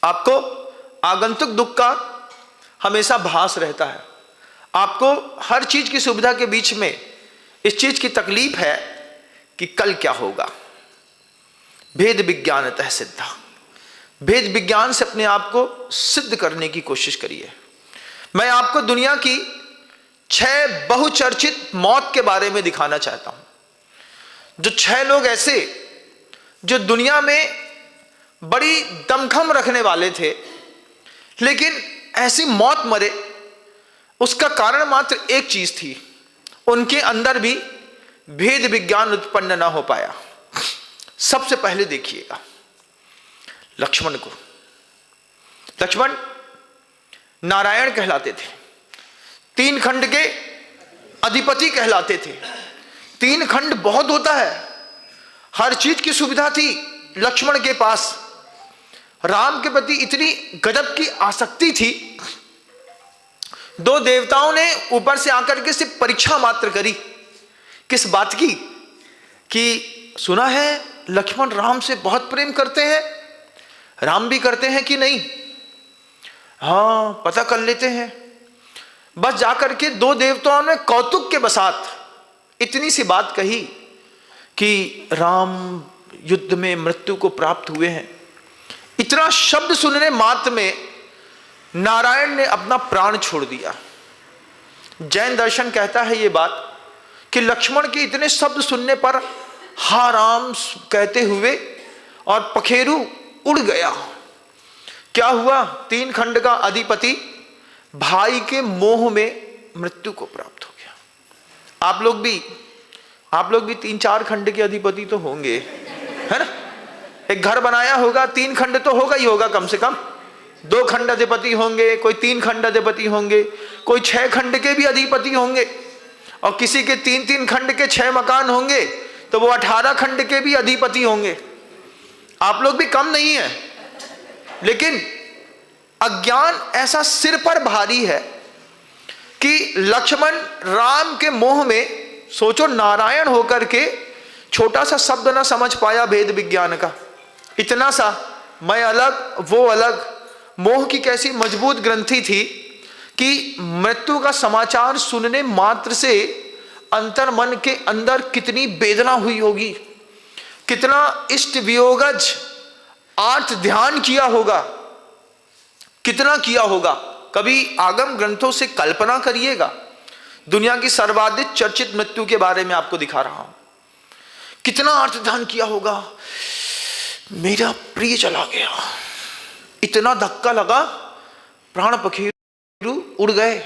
आपको आगंतुक दुख का हमेशा भास रहता है, आपको हर चीज की सुविधा के बीच में इस चीज की तकलीफ है कि कल क्या होगा। भेद विज्ञानतः सिद्धा, भेद विज्ञान से अपने आप को सिद्ध करने की कोशिश करिए। मैं आपको दुनिया की 6 बहुचर्चित मौत के बारे में दिखाना चाहता हूं। जो 6 लोग ऐसे जो दुनिया में बड़ी दमखम रखने वाले थे, लेकिन ऐसी मौत मरे, उसका कारण मात्र एक चीज थी, उनके अंदर भी भेद विज्ञान उत्पन्न ना हो पाया। सबसे पहले देखिएगा लक्ष्मण को। लक्ष्मण नारायण कहलाते थे, 3 खंड के अधिपति कहलाते थे। 3 खंड बहुत होता है, हर चीज की सुविधा थी लक्ष्मण के पास। राम के प्रति इतनी गजब की आसक्ति थी, 2 देवताओं ने ऊपर से आकर के सिर्फ परीक्षा मात्र करी। किस बात की? कि सुना है लक्ष्मण राम से बहुत प्रेम करते हैं, राम भी करते हैं कि नहीं, हाँ पता कर लेते हैं। बस जाकर के 2 देवताओं ने कौतुक के बसात इतनी सी बात कही कि राम युद्ध में मृत्यु को प्राप्त हुए हैं। इतना शब्द सुनने मात्र में नारायण ने अपना प्राण छोड़ दिया। जैन दर्शन कहता है ये बात कि लक्ष्मण के इतने शब्द सुनने पर हा राम कहते हुए और पखेरु उड़ गया। क्या हुआ? 3 खंड का अधिपति भाई के मोह में मृत्यु को प्राप्त हो गया। आप लोग भी 3-4 खंड के अधिपति तो होंगे, है ना? एक घर बनाया होगा, 3 खंड तो होगा ही होगा, कम से कम 2 खंड अधिपति होंगे, कोई 3 खंड अधिपति होंगे, कोई 6 खंड के भी अधिपति होंगे, और किसी के 3-3 खंड के 6 मकान होंगे तो वो 18 खंड के भी अधिपति होंगे। आप लोग भी कम नहीं है। लेकिन अज्ञान ऐसा सिर पर भारी है कि लक्ष्मण राम के मोह में, सोचो नारायण होकर के छोटा सा शब्द ना समझ पाया भेद विज्ञान का। इतना सा मैं अलग वो अलग, मोह की कैसी मजबूत ग्रंथि थी कि मृत्यु का समाचार सुनने मात्र से अंतर मन के अंदर कितनी वेदना हुई होगी, कितना इष्ट वियोगज आर्त ध्यान किया होगा, कितना किया होगा। कभी आगम ग्रंथों से कल्पना करिएगा। दुनिया की सर्वाधिक चर्चित मृत्यु के बारे में आपको दिखा रहा हूं, कितना अर्थ ध्यान किया होगा। मेरा प्रिय चला गया, इतना धक्का लगा, प्राण पखेरु उड़ गए।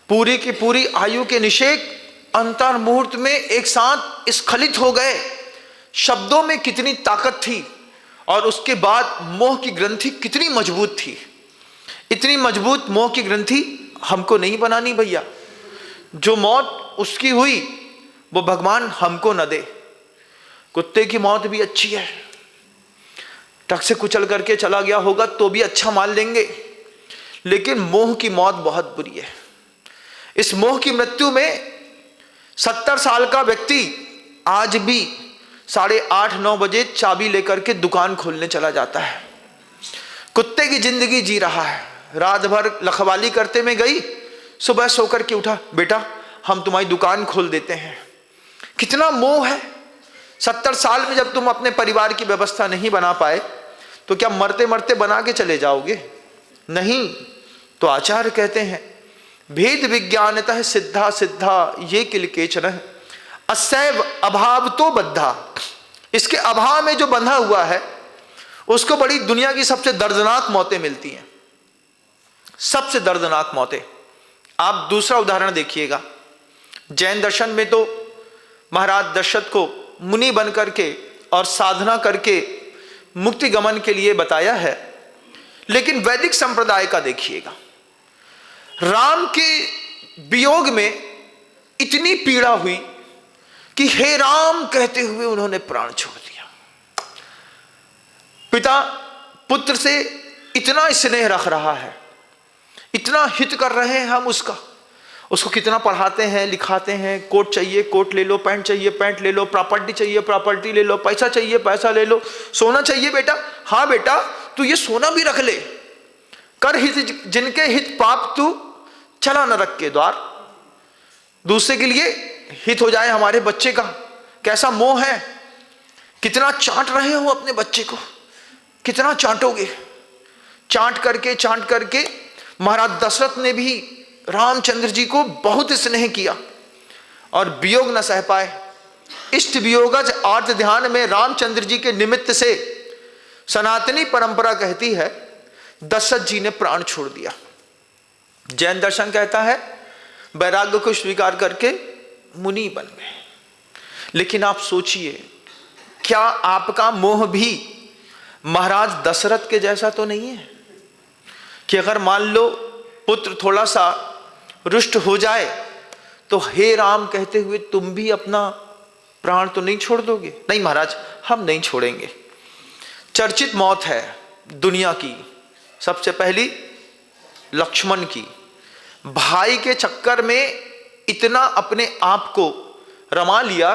पूरी की पूरी आयु के निषेक अंतर मुहूर्त में एक साथ स्खलित हो गए। शब्दों में कितनी ताकत थी, और उसके बाद मोह की ग्रंथि कितनी मजबूत थी। इतनी मजबूत मोह की ग्रंथि हमको नहीं बनानी भैया। जो मौत उसकी हुई वो भगवान हमको न दे। कुत्ते की मौत भी अच्छी है, टक से कुचल करके चला गया होगा तो भी अच्छा मान लेंगे, लेकिन मोह की मौत बहुत बुरी है। इस मोह की मृत्यु में 70 साल का व्यक्ति आज भी 8:30-9 बजे चाबी लेकर के दुकान खोलने चला जाता है। कुत्ते की जिंदगी जी रहा है, रात भर लखवाली करते में गई, सुबह सोकर के उठा, बेटा हम तुम्हारी दुकान खोल देते हैं। कितना मोह है। 70 साल में जब तुम अपने परिवार की व्यवस्था नहीं बना पाए तो क्या मरते मरते बना के चले जाओगे? नहीं। तो आचार्य कहते हैं भेद विज्ञानतः सिद्धा सिद्धा ये किल केचन असैव अभाव तो बद्धा। इसके अभाव में जो बंधा हुआ है उसको बड़ी दुनिया की सबसे दर्दनाक मौतें मिलती हैं, सबसे दर्दनाक मौतें। आप दूसरा उदाहरण देखिएगा। जैन दर्शन में तो महाराज दशरथ को मुनि बन करके और साधना करके मुक्ति गमन के लिए बताया है, लेकिन वैदिक संप्रदाय का देखिएगा। राम के वियोग में इतनी पीड़ा हुई कि हे राम कहते हुए उन्होंने प्राण छोड़ दिया। पिता पुत्र से इतना स्नेह रख रहा है, इतना हित कर रहे हैं हम उसको कितना पढ़ाते हैं लिखाते हैं। कोट चाहिए कोट ले लो, पैंट चाहिए पैंट ले लो, प्रॉपर्टी चाहिए प्रॉपर्टी ले लो, पैसा चाहिए पैसा ले लो, सोना चाहिए बेटा, हाँ बेटा तू ये सोना भी रख ले, कर हित जिनके हित पाप तू चला नरक के द्वार। दूसरे के लिए हित हो जाए हमारे बच्चे का, कैसा मोह है। कितना चाट रहे हो अपने बच्चे को, कितना चाटोगे। चाट करके महाराज दशरथ ने भी रामचंद्र जी को बहुत स्नेह किया और वियोग न सह पाए। इष्ट वियोगज आर्त ध्यान में रामचंद्र जी के निमित्त से सनातनी परंपरा कहती है दशरथ जी ने प्राण छोड़ दिया। जैन दर्शन कहता है वैराग्य को स्वीकार करके मुनि बन गए। लेकिन आप सोचिए, क्या आपका मोह भी महाराज दशरथ के जैसा तो नहीं है कि अगर मान लो पुत्र थोड़ा सा रुष्ट हो जाए तो हे राम कहते हुए तुम भी अपना प्राण तो नहीं छोड़ दोगे? नहीं महाराज, हम नहीं छोड़ेंगे। चर्चित मौत है दुनिया की, सबसे पहली लक्ष्मण की। भाई के चक्कर में इतना अपने आप को रमा लिया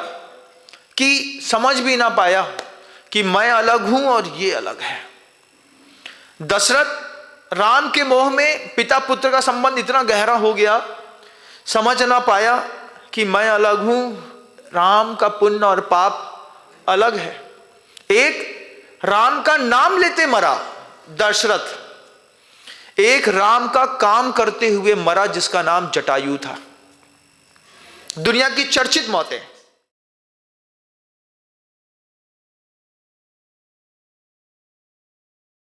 कि समझ भी ना पाया कि मैं अलग हूं और ये अलग है। दशरथ राम के मोह में पिता पुत्र का संबंध इतना गहरा हो गया, समझ ना पाया कि मैं अलग हूं, राम का पुण्य और पाप अलग है। एक राम का नाम लेते मरा दशरथ, एक राम का काम करते हुए मरा जिसका नाम जटायु था। दुनिया की चर्चित मौतें।